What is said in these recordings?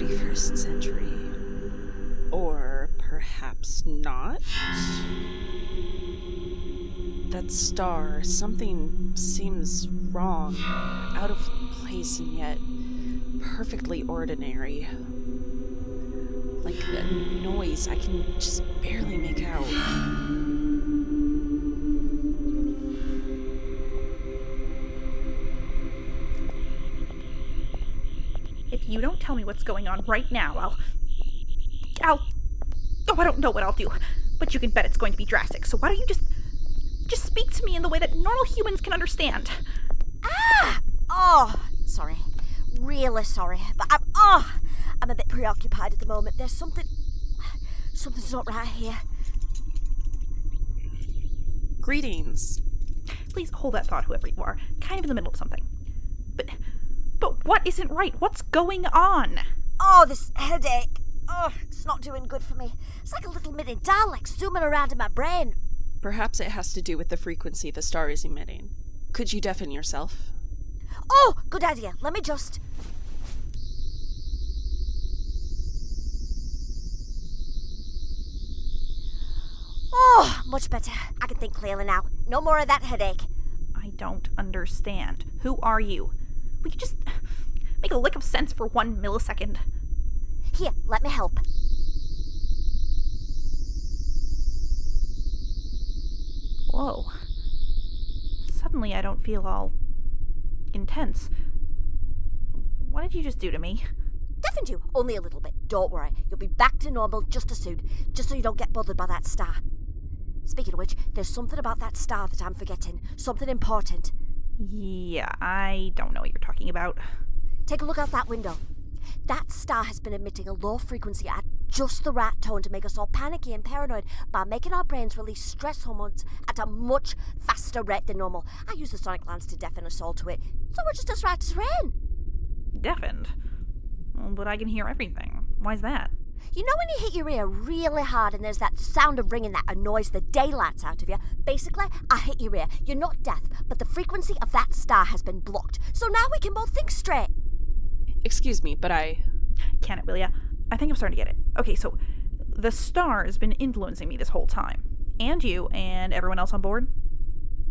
31st century. Or perhaps not? That star, something seems wrong, out of place and yet perfectly ordinary. Like a noise I can just barely make out. If you don't tell me what's going on right now, oh, I don't know what I'll do, but you can bet it's going to be drastic, so why don't you just speak to me in the way that normal humans can understand? Sorry. Really sorry, but I'm a bit preoccupied at the moment. There's something's not right here. Greetings. Please hold that thought, whoever you are, kind of in the middle of something. But what isn't right? What's going on? This headache. It's not doing good for me. It's like a little mini Dalek zooming around in my brain. Perhaps it has to do with the frequency the star is emitting. Could you deafen yourself? Oh, good idea. Let me just... much better. I can think clearly now. No more of that headache. I don't understand. Who are you? We could just make a lick of sense for 1 millisecond. Here, let me help. Whoa. Suddenly I don't feel all intense. What did you just do to me? Deafened you, only a little bit. Don't worry, you'll be back to normal just as soon, just so you don't get bothered by that star. Speaking of which, there's something about that star that I'm forgetting. Something important. Yeah, I don't know what you're talking about. Take a look out that window. That star has been emitting a low frequency at just the right tone to make us all panicky and paranoid by making our brains release stress hormones at a much faster rate than normal. I use the sonic glands to deafen us all to it, so we're just as right as rain. Deafened? Well, but I can hear everything. Why's that? You know when you hit your ear really hard and there's that sound of ringing that annoys the daylights out of you? Basically, I hit your ear. You're not deaf, but the frequency of that star has been blocked. So now we can both think straight. Excuse me, but I... Can it, will ya? I think I'm starting to get it. Okay, so the star has been influencing me this whole time. And you, and everyone else on board?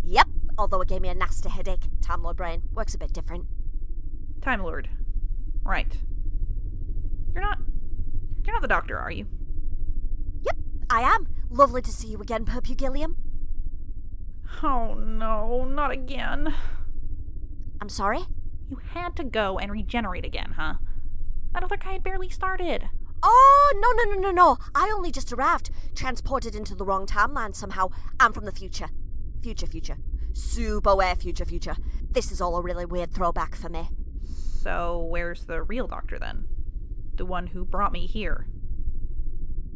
Yep, although it gave me a nasty headache. Time Lord brain works a bit different. Time Lord. Right. You're not the doctor, are you? Yep, I am. Lovely to see you again, Perpugillium. Oh no, not again. I'm sorry? You had to go and regenerate again, huh? That other guy had barely started. Oh, no. I only just arrived. Transported into the wrong timeline somehow. I'm from the future. Future. Super way future. This is all a really weird throwback for me. So where's the real doctor then? The one who brought me here?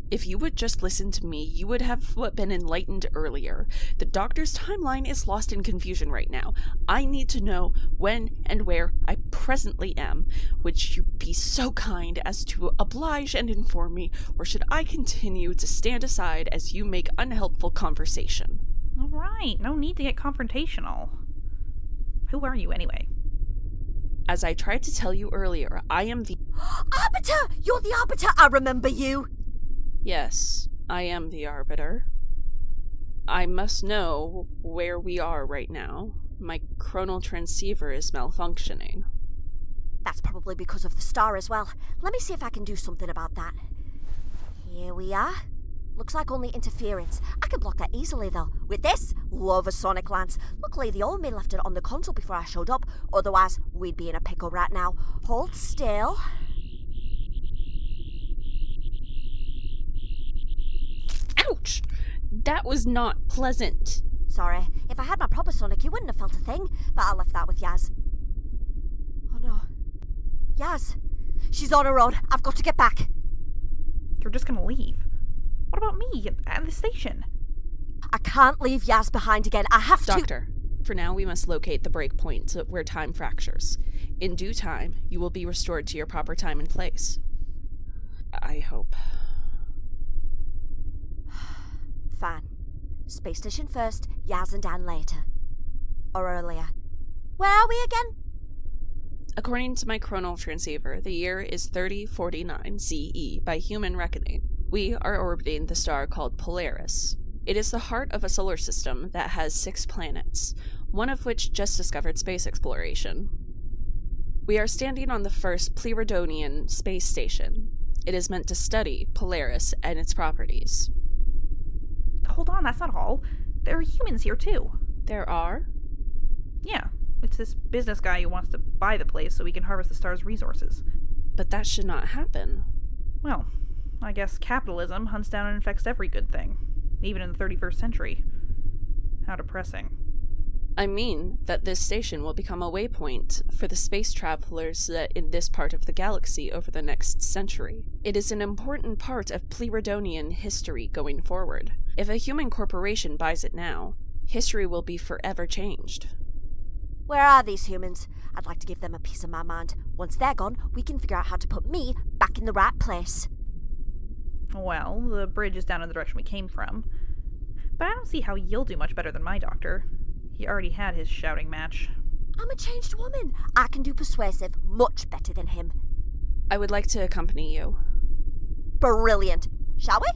If you would just listen to me, you would have been enlightened earlier. The doctor's timeline is lost in confusion right now. I need to know when and where I presently am. Would you be so kind as to oblige and inform me, or should I continue to stand aside as you make unhelpful conversation? All right, no need to get confrontational. Who are you anyway? As I tried to tell you earlier, I am the... Arbiter! You're the Arbiter! I remember you! Yes, I am the Arbiter. I must know where we are right now. My chronal transceiver is malfunctioning. That's probably because of the star as well. Let me see if I can do something about that. Here we are. Looks like only interference. I can block that easily though. With this, love a sonic lance. Luckily the old me left it on the console before I showed up. Otherwise, we'd be in a pickle right now. Hold still. Ouch! That was not pleasant. Sorry. If I had my proper sonic, you wouldn't have felt a thing. But I left that with Yaz. Oh no. Yaz. She's on her own. I've got to get back. You're just gonna leave? What about me at the station? I can't leave Yaz behind again. I have to... Doctor, for now we must locate the breakpoint where time fractures. In due time, you will be restored to your proper time and place. I hope. Fine. Space station first, Yaz and Dan later. Or earlier. Where are we again? According to my chronal transceiver, the year is 3049 CE by human reckoning. We are orbiting the star called Polaris. It is the heart of a solar system that has 6 planets, one of which just discovered space exploration. We are standing on the first Pleridonian space station. It is meant to study Polaris and its properties. Hold on, that's not all. There are humans here, too. There are? Yeah, it's this business guy who wants to buy the place so he can harvest the star's resources. But that should not happen. Well, I guess capitalism hunts down and infects every good thing, even in the 31st century. How depressing. I mean that this station will become a waypoint for the space travelers in this part of the galaxy over the next century. It is an important part of Pleridonian history going forward. If a human corporation buys it now, history will be forever changed. Where are these humans? I'd like to give them a piece of my mind. Once they're gone, we can figure out how to put me back in the right place. Well, the bridge is down in the direction we came from. But I don't see how you'll do much better than my doctor. He already had his shouting match. I'm a changed woman. I can do persuasive much better than him. I would like to accompany you. Brilliant. Shall we?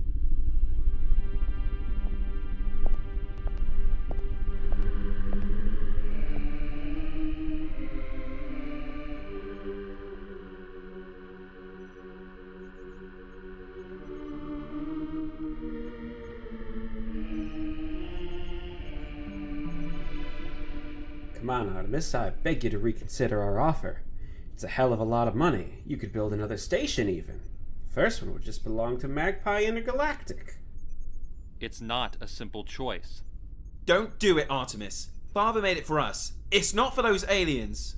Come on, Artemis, I beg you to reconsider our offer. It's a hell of a lot of money. You could build another station, even. The first one would just belong to Magpie Intergalactic. It's not a simple choice. Don't do it, Artemis. Father made it for us. It's not for those aliens.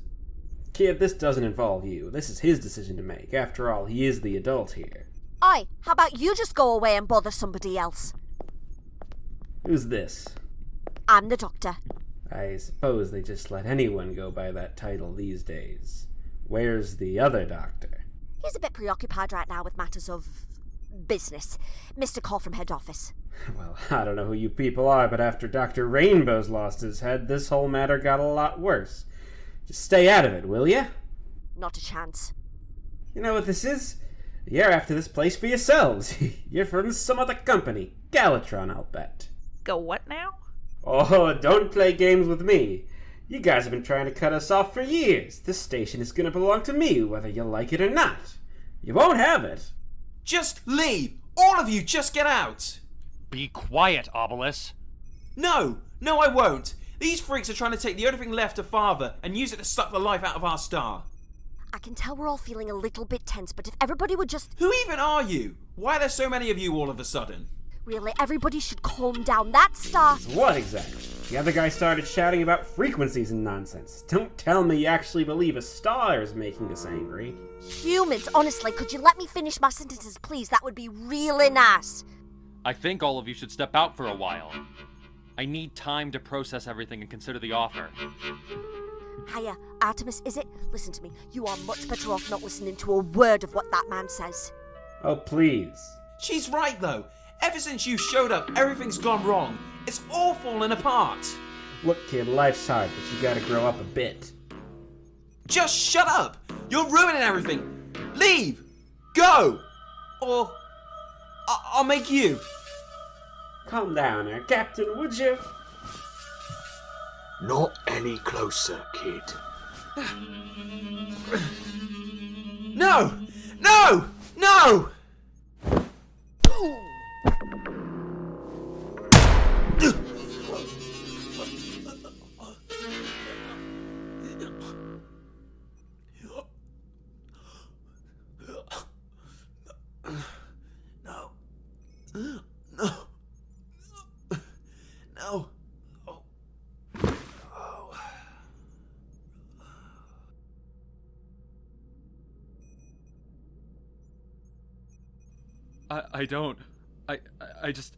Kid, this doesn't involve you. This is his decision to make. After all, he is the adult here. Oi, how about you just go away and bother somebody else? Who's this? I'm the doctor. I suppose they just let anyone go by that title these days. Where's the other doctor? He's a bit preoccupied right now with matters of business. Missed a call from head office. Well, I don't know who you people are, but after Dr. Rainbow's lost his head, this whole matter got a lot worse. Just stay out of it, will ya? Not a chance. You know what this is? You're after this place for yourselves. You're from some other company. Galatron, I'll bet. Go what now? Oh, don't play games with me. You guys have been trying to cut us off for years. This station is going to belong to me, whether you like it or not. You won't have it. Just leave! All of you, just get out! Be quiet, Orbelus. No, I won't. These freaks are trying to take the only thing left of Father and use it to suck the life out of our star. I can tell we're all feeling a little bit tense, but if everybody would just... Who even are you? Why are there so many of you all of a sudden? Really, everybody should calm down. That star... What exactly? The other guy started shouting about frequencies and nonsense. Don't tell me you actually believe a star is making us angry. Humans, honestly, could you let me finish my sentences, please? That would be really nice. I think all of you should step out for a while. I need time to process everything and consider the offer. Hiya, Artemis, is it? Listen to me. You are much better off not listening to a word of what that man says. Oh, please. She's right, though. Ever since you showed up, everything's gone wrong. It's all fallen apart. Look, kid, life's hard, but you gotta grow up a bit. Just shut up! You're ruining everything! Leave! Go! Or... I'll make you. Calm down there, Captain, would you? Not any closer, kid. No! No! No! I don't. I just...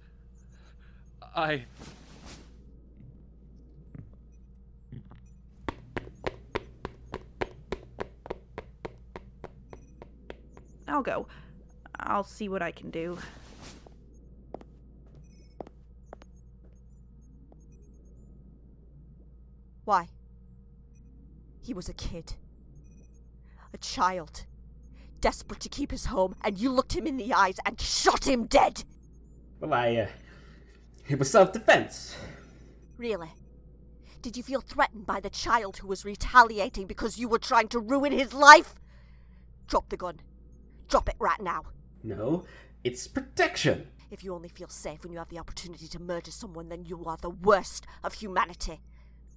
I'll go. I'll see what I can do. Why? He was a kid. A child. Desperate to keep his home, and you looked him in the eyes and shot him dead! Well, it was self-defense. Really? Did you feel threatened by the child who was retaliating because you were trying to ruin his life? Drop the gun. Drop it right now. No, it's protection. If you only feel safe when you have the opportunity to murder someone, then you are the worst of humanity.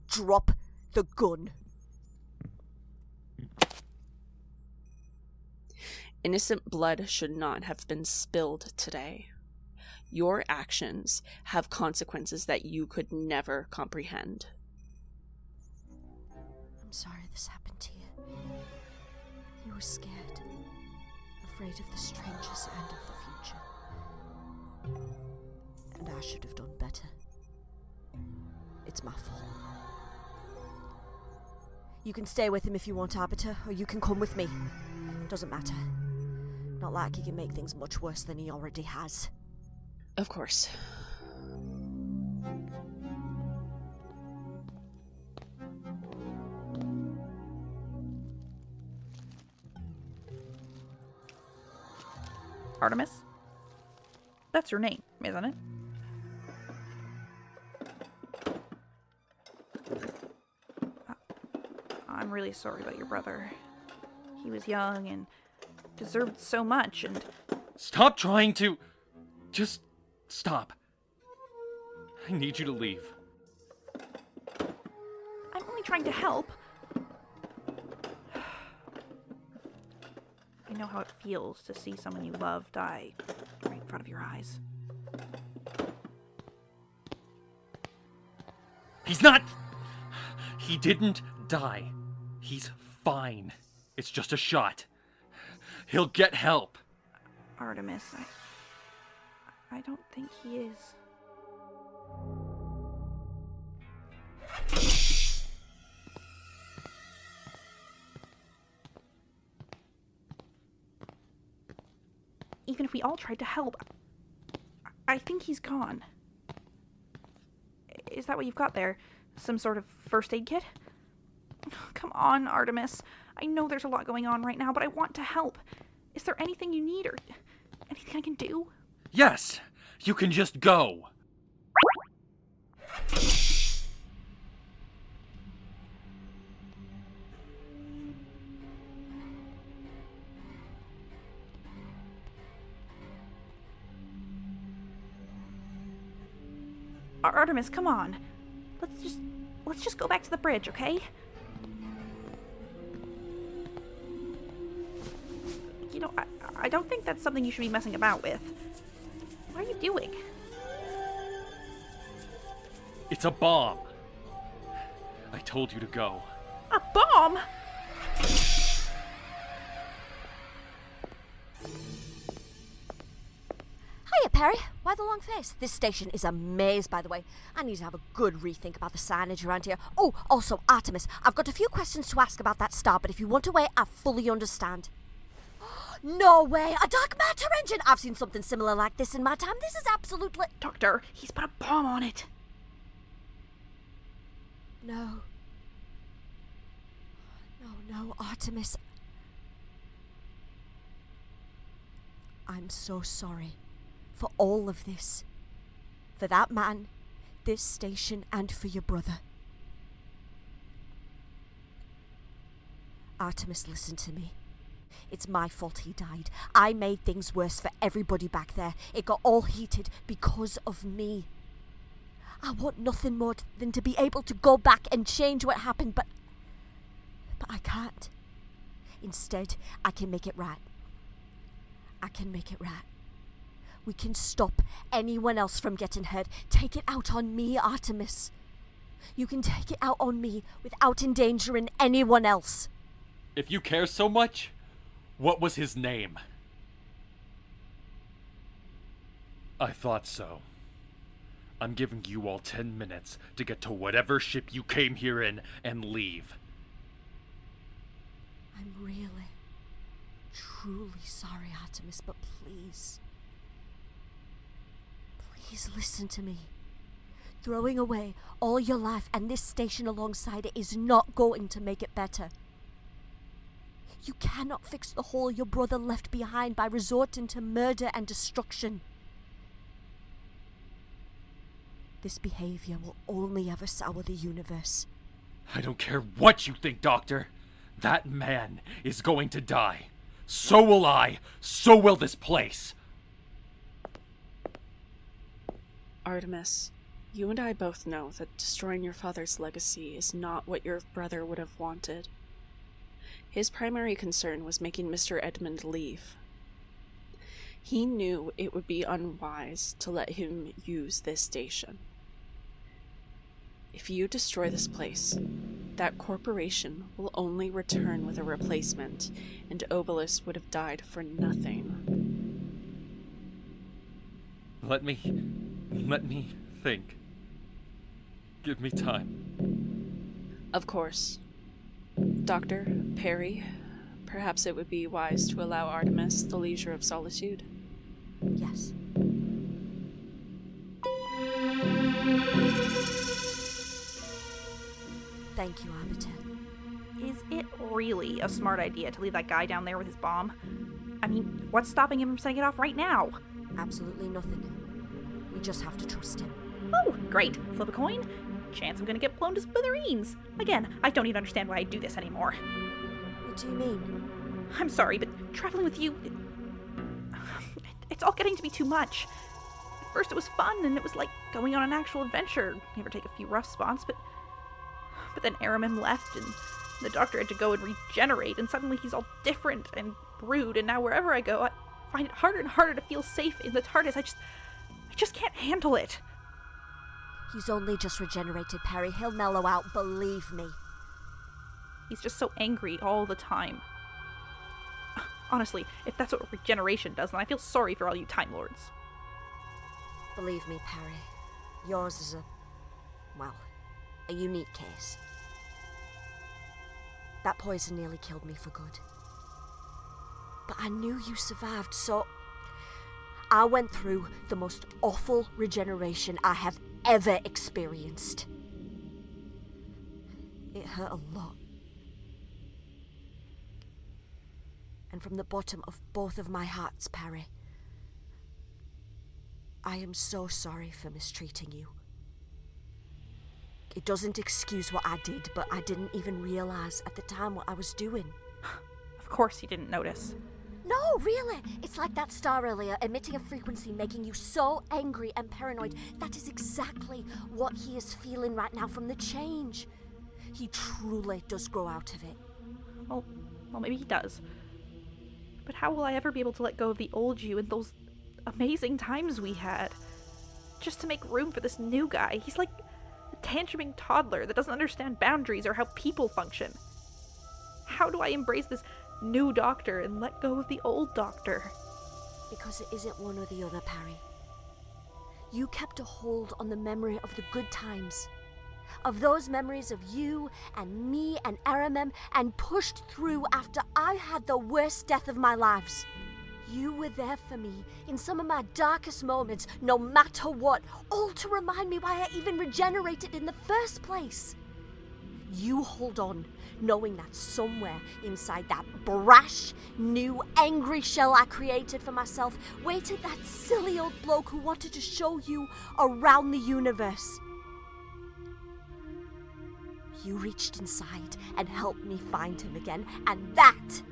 Drop the gun. Innocent blood should not have been spilled today. Your actions have consequences that you could never comprehend. I'm sorry this happened to you. You were scared. Afraid of the strangers and of the future. And I should have done better. It's my fault. You can stay with him if you want, Arbiter, or you can come with me. Doesn't matter. Not like he can make things much worse than he already has. Of course. Artemis? That's your name, isn't it? I'm really sorry about your brother. He was young and deserved so much, and... Stop trying to... Just stop. I need you to leave. I'm only trying to help. I know how it feels to see someone you love die right in front of your eyes. He's not... He didn't die. He's fine. It's just a shot. He'll get help. Artemis, I don't think he is. Even if we all tried to help, I think he's gone. Is that what you've got there? Some sort of first aid kit? Come on, Artemis. I know there's a lot going on right now, but I want to help. Is there anything you need or anything I can do? Yes! You can just go! Artemis, come on. Let's just go back to the bridge, okay? You know, I don't think that's something you should be messing about with. What are you doing? It's a bomb. I told you to go. A bomb? Hiya, Peri. Why the long face? This station is a maze, by the way. I need to have a good rethink about the signage around here. Oh, also, Artemis, I've got a few questions to ask about that star, but if you want to wait, I fully understand. No way! A dark matter engine! I've seen something similar like this in my time. This is absolutely... Doctor, he's put a bomb on it. No. No, Artemis. I'm so sorry for all of this. For that man, this station, and for your brother. Artemis, listen to me. It's my fault he died. I made things worse for everybody back there. It got all heated because of me. I want nothing more than to be able to go back and change what happened, but I can't. Instead, I can make it right. I can make it right. We can stop anyone else from getting hurt. Take it out on me, Artemis. You can take it out on me without endangering anyone else. If you care so much, what was his name? I thought so. I'm giving you all 10 minutes to get to whatever ship you came here in and leave. I'm really, truly sorry, Artemis, but please listen to me. Throwing away all your life and this station alongside it is not going to make it better. You cannot fix the hole your brother left behind by resorting to murder and destruction. This behavior will only ever sour the universe. I don't care what you think, Doctor. That man is going to die. So will I. So will this place. Artemis, you and I both know that destroying your father's legacy is not what your brother would have wanted. His primary concern was making Mr. Edmond leave. He knew it would be unwise to let him use this station. If you destroy this place, that corporation will only return with a replacement, and Orbelus would have died for nothing. Let me think. Give me time. Of course. Doctor, Peri, perhaps it would be wise to allow Artemis the leisure of solitude. Yes. Thank you, Arbiter. Is it really a smart idea to leave that guy down there with his bomb? I mean, what's stopping him from setting it off right now? Absolutely nothing. We just have to trust him. Oh, great. Flip a coin. Chance I'm gonna get blown to smithereens. Again, I don't even understand why I do this anymore. What do you mean? I'm sorry, but traveling with you... It's all getting to be too much. At first it was fun, and it was like going on an actual adventure. You ever take a few rough spots, but then Aramim left, and the doctor had to go and regenerate, and suddenly he's all different and rude, and now wherever I go, I find it harder and harder to feel safe in the TARDIS. I just can't handle it. He's only just regenerated, Peri. He'll mellow out, believe me. He's just so angry all the time. Honestly, if that's what regeneration does, then I feel sorry for all you Time Lords. Believe me, Peri. Yours is a unique case. That poison nearly killed me for good. But I knew you survived, so I went through the most awful regeneration I have ever experienced. It hurt a lot. And from the bottom of both of my hearts, Peri, I am so sorry for mistreating you. It doesn't excuse what I did, but I didn't even realize at the time what I was doing. Of course you didn't notice. No, really. It's like that star earlier, emitting a frequency making you so angry and paranoid. That is exactly what he is feeling right now from the change. He truly does grow out of it. Well, maybe he does. But how will I ever be able to let go of the old you and those amazing times we had? Just to make room for this new guy. He's like a tantruming toddler that doesn't understand boundaries or how people function. How do I embrace this new doctor and let go of the old doctor? Because it isn't one or the other, Peri. You kept a hold on the memory of the good times. Of those memories of you and me and Aramim, and pushed through after I had the worst death of my lives. You were there for me in some of my darkest moments, no matter what, all to remind me why I even regenerated in the first place. You hold on, knowing that somewhere inside that brash, new, angry shell I created for myself waited that silly old bloke who wanted to show you around the universe. You reached inside and helped me find him again, and that,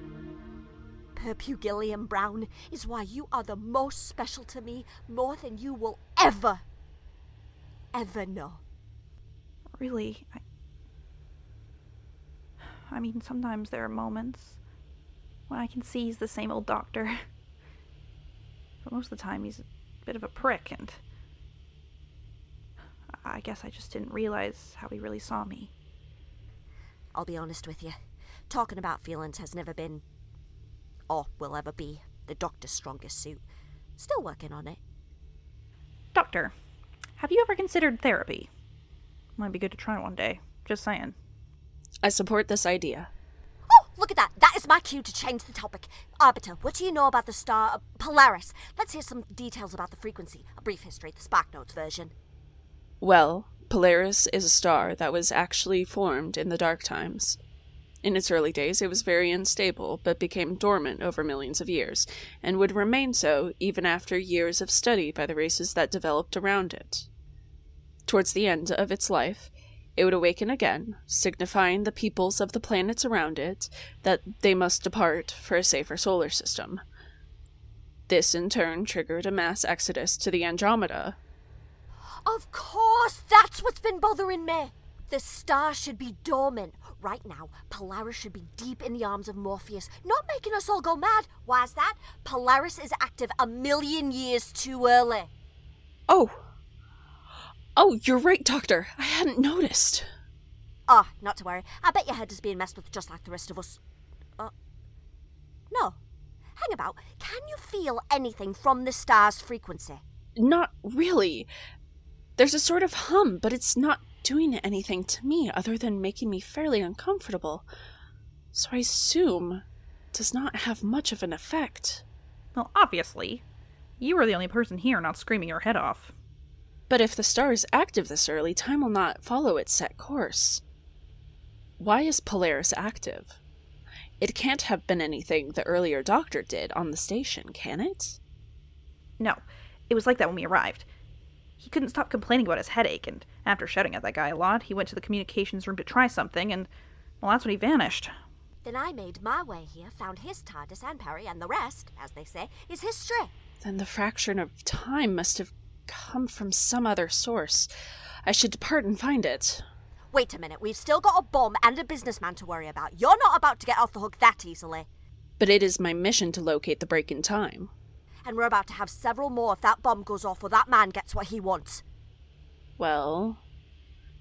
Perpugillium Brown, is why you are the most special to me, more than you will ever know. Really, I mean, sometimes there are moments when I can see he's the same old doctor. But most of the time he's a bit of a prick, and I guess I just didn't realize how he really saw me. I'll be honest with you. Talking about feelings has never been, or will ever be, the doctor's strongest suit. Still working on it. Doctor, have you ever considered therapy? Might be good to try one day. Just saying. I support this idea. Oh, look at that. That is my cue to change the topic. Arbiter, what do you know about the star Polaris? Let's hear some details about the frequency. A brief history, the Spark Notes version. Well, Polaris is a star that was actually formed in the Dark Times. In its early days, it was very unstable, but became dormant over millions of years, and would remain so even after years of study by the races that developed around it. Towards the end of its life, it would awaken again, signifying the peoples of the planets around it that they must depart for a safer solar system. This, in turn, triggered a mass exodus to the Andromeda. Of course, that's what's been bothering me. The star should be dormant. Right now, Polaris should be deep in the arms of Morpheus, not making us all go mad. Why's that? Polaris is active 1,000,000 years too early. Oh, you're right, Doctor. I hadn't noticed. Oh, not to worry. I bet your head is being messed with just like the rest of us. No. Hang about. Can you feel anything from the star's frequency? Not really. There's a sort of hum, but it's not doing anything to me other than making me fairly uncomfortable. So I assume it does not have much of an effect. Well, obviously. You are the only person here not screaming your head off. But if the star is active this early, time will not follow its set course. Why is Polaris active? It can't have been anything the earlier doctor did on the station, can it? No, it was like that when we arrived. He couldn't stop complaining about his headache, and after shouting at that guy a lot, he went to the communications room to try something, and, well, that's when he vanished. Then I made my way here, found his TARDIS and Peri, and the rest, as they say, is history. Then the fraction of time must have come from some other source. I should depart and find it. Wait a minute, we've still got a bomb and a businessman to worry about. You're not about to get off the hook that easily. But it is my mission to locate the break in time. And we're about to have several more if that bomb goes off or that man gets what he wants. Well,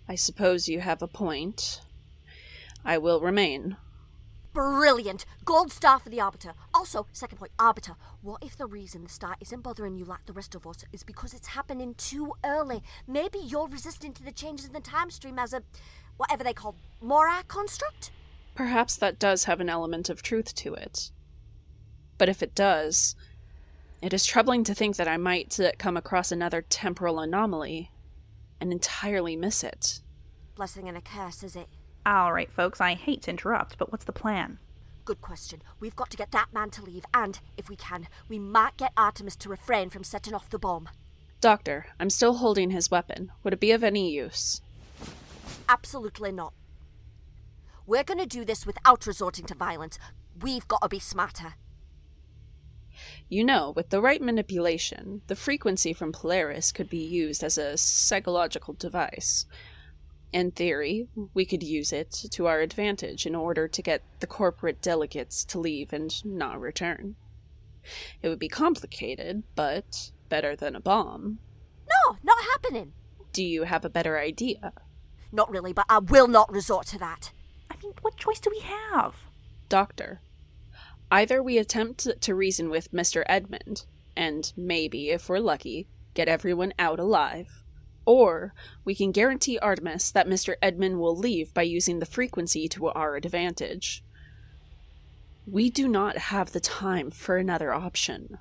I suppose you have a point. I will remain. Brilliant! Gold star for the Arbiter. Also, second point, Arbiter. What if the reason the star isn't bothering you like the rest of us is because it's happening too early? Maybe you're resistant to the changes in the time stream as a, whatever they call, Morai construct? Perhaps that does have an element of truth to it. But if it does, it is troubling to think that I might come across another temporal anomaly and entirely miss it. Blessing and a curse, is it? Alright, folks, I hate to interrupt, but what's the plan? Good question. We've got to get that man to leave, and, if we can, we might get Artemis to refrain from setting off the bomb. Doctor, I'm still holding his weapon. Would it be of any use? Absolutely not. We're going to do this without resorting to violence. We've got to be smarter. You know, with the right manipulation, the frequency from Polaris could be used as a psychological device. In theory, we could use it to our advantage in order to get the corporate delegates to leave and not return. It would be complicated, but better than a bomb. No, not happening. Do you have a better idea? Not really, but I will not resort to that. I mean, what choice do we have? Doctor, either we attempt to reason with Mr. Edmond, and maybe, if we're lucky, get everyone out alive. Or we can guarantee Artemis that Mr. Edmond will leave by using the frequency to our advantage. We do not have the time for another option.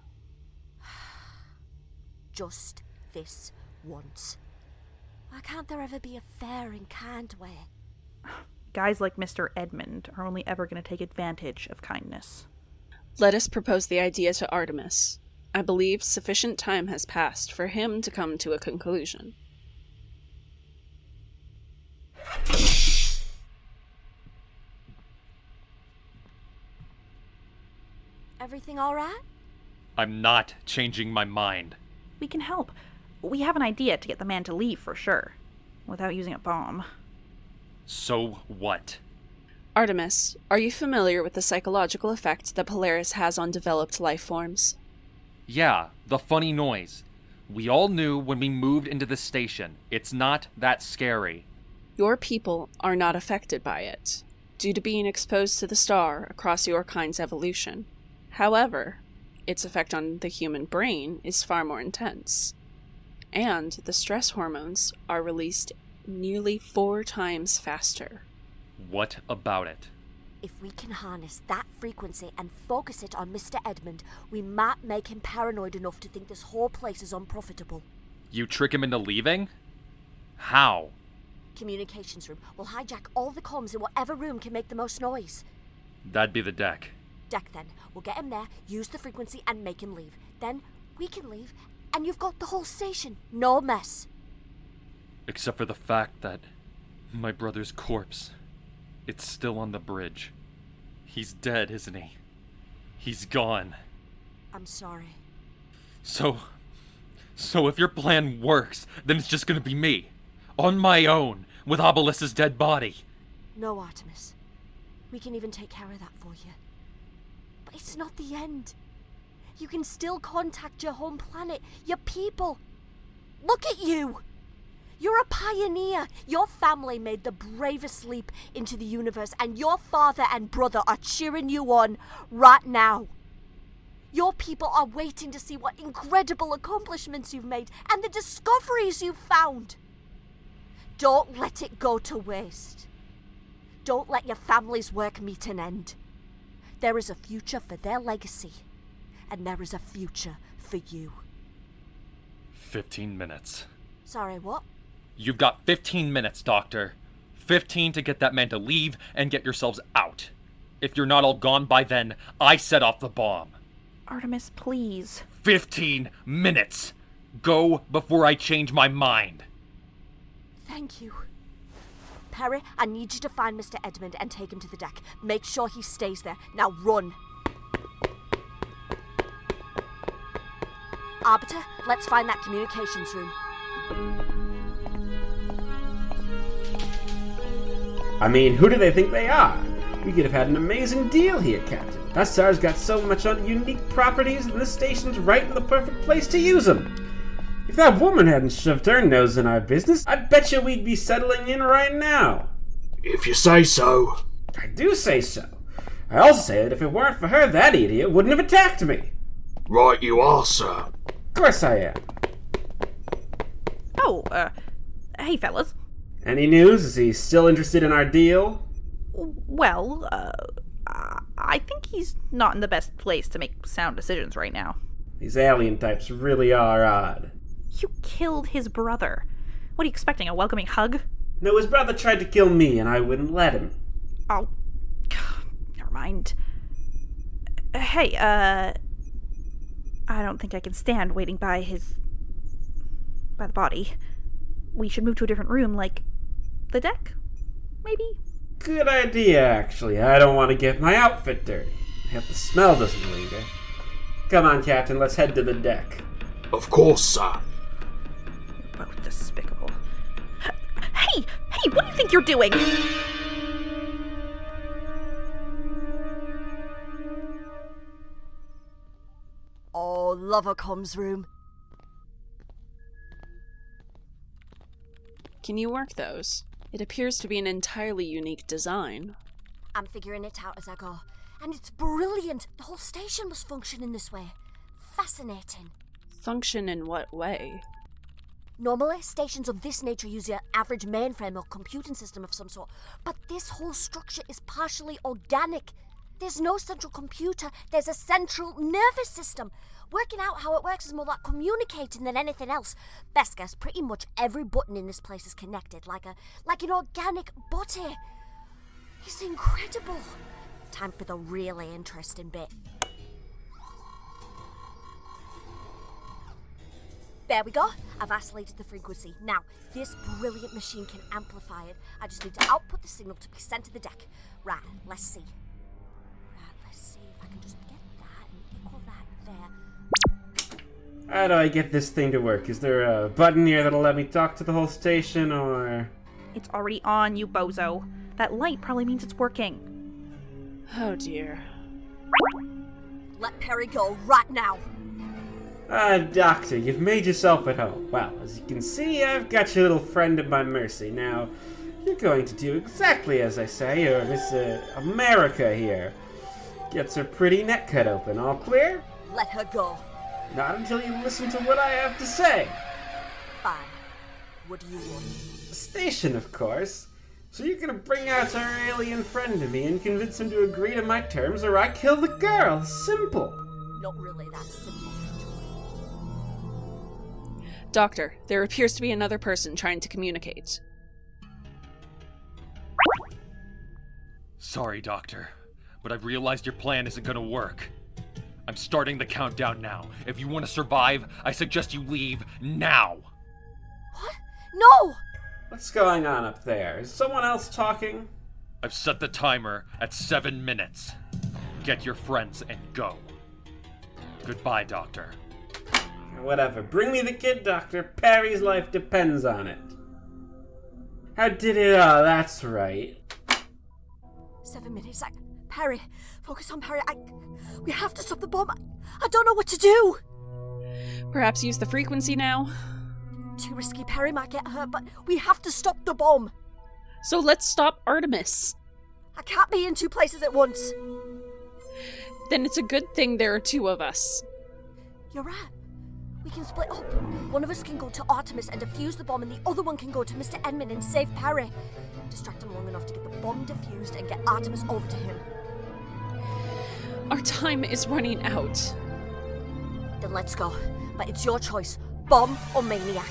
Just this once. Why can't there ever be a fair and kind way? Guys like Mr. Edmond are only ever going to take advantage of kindness. Let us propose the idea to Artemis. I believe sufficient time has passed for him to come to a conclusion. Everything all right? I'm not changing my mind. We can help. We have an idea to get the man to leave for sure, without using a bomb. So what? Artemis, are you familiar with the psychological effect that Polaris has on developed life forms? Yeah, the funny noise. We all knew when we moved into the station. It's not that scary. Your people are not affected by it, due to being exposed to the star across your kind's evolution. However, its effect on the human brain is far more intense, and the stress hormones are released nearly 4 times faster. What about it? If we can harness that frequency and focus it on Mr. Edmond, we might make him paranoid enough to think this whole place is unprofitable. You trick him into leaving? How? Communications room. We'll hijack all the comms in whatever room can make the most noise. That'd be the deck. Deck then. We'll get him there, use the frequency, and make him leave. Then we can leave, and you've got the whole station. No mess. Except for the fact that my brother's corpse, it's still on the bridge. He's dead, isn't he? He's gone. I'm sorry. So if your plan works, then it's just gonna be me. On my own, with Obelus's dead body. No, Artemis. We can even take care of that for you. But it's not the end. You can still contact your home planet, your people. Look at you! You're a pioneer. Your family made the bravest leap into the universe, and your father and brother are cheering you on right now. Your people are waiting to see what incredible accomplishments you've made and the discoveries you've found. Don't let it go to waste. Don't let your family's work meet an end. There is a future for their legacy, and there is a future for you. 15 minutes. Sorry, what? You've got 15 minutes, Doctor. 15 to get that man to leave and get yourselves out. If you're not all gone by then, I set off the bomb. Artemis, please. 15 minutes! Go before I change my mind. Thank you. Peri, I need you to find Mr. Edmond and take him to the deck. Make sure he stays there. Now run. Arbiter, let's find that communications room. I mean, who do they think they are? We could have had an amazing deal here, Captain. That star's got so much unique properties, and this station's right in the perfect place to use them. If that woman hadn't shoved her nose in our business, I bet you we'd be settling in right now. If you say so. I do say so. I also say that if it weren't for her, that idiot wouldn't have attacked me. Right you are, sir. Of course I am. Oh, hey fellas. Any news? Is he still interested in our deal? Well, I think he's not in the best place to make sound decisions right now. These alien types really are odd. You killed his brother. What are you expecting, a welcoming hug? No, his brother tried to kill me, and I wouldn't let him. Oh, never mind. Hey, I don't think I can stand waiting by the body. We should move to a different room, like the deck, maybe? Good idea, actually. I don't want to get my outfit dirty. If the smell doesn't linger. Come on, Captain, let's head to the deck. Of course, sir. You're both despicable. Hey, what do you think you're doing? Oh, lover comms room. Can you work those? It appears to be an entirely unique design. I'm figuring it out as I go. And it's brilliant. The whole station must function in this way. Fascinating. Function in what way? Normally, stations of this nature use your average mainframe or computing system of some sort, but this whole structure is partially organic. There's no central computer, there's a central nervous system. Working out how it works is more like communicating than anything else. Best guess, pretty much every button in this place is connected, like an organic body. It's incredible. Time for the really interesting bit. There we go. I've isolated the frequency. Now, this brilliant machine can amplify it. I just need to output the signal to be sent to the deck. Right, let's see. Let's see if I can just get that and equal that there. How do I get this thing to work? Is there a button here that'll let me talk to the whole station, or...? It's already on, you bozo. That light probably means it's working. Oh dear. Let Peri go right now. Doctor, you've made yourself at home. Well, as you can see, I've got your little friend at my mercy. Now, you're going to do exactly as I say, or Miss America here gets her pretty neck cut open. All clear? Let her go. Not until you listen to what I have to say. Fine. What do you want? The station, of course. So you're gonna bring out our alien friend to me and convince him to agree to my terms, or I kill the girl. Simple. Not really that simple. Doctor, there appears to be another person trying to communicate. Sorry, Doctor, but I've realized your plan isn't gonna work. I'm starting the countdown now. If you want to survive, I suggest you leave now. What? No! What's going on up there? Is someone else talking? I've set the timer at 7 minutes. Get your friends and go. Goodbye, Doctor. Whatever. Bring me the kid, Doctor. Peri's life depends on it. How did it? Oh, that's right. 7 minutes. Peri, focus on Peri. We have to stop the bomb. I don't know what to do. Perhaps use the frequency now? Too risky. Peri might get hurt, but we have to stop the bomb. So let's stop Artemis. I can't be in two places at once. Then it's a good thing there are two of us. You're right. We can split up. One of us can go to Artemis and defuse the bomb, and the other one can go to Mr. Edmond and save Peri. Distract him long enough to get the bomb defused and get Artemis over to him. Our time is running out. Then let's go. But it's your choice. Bomb or maniac.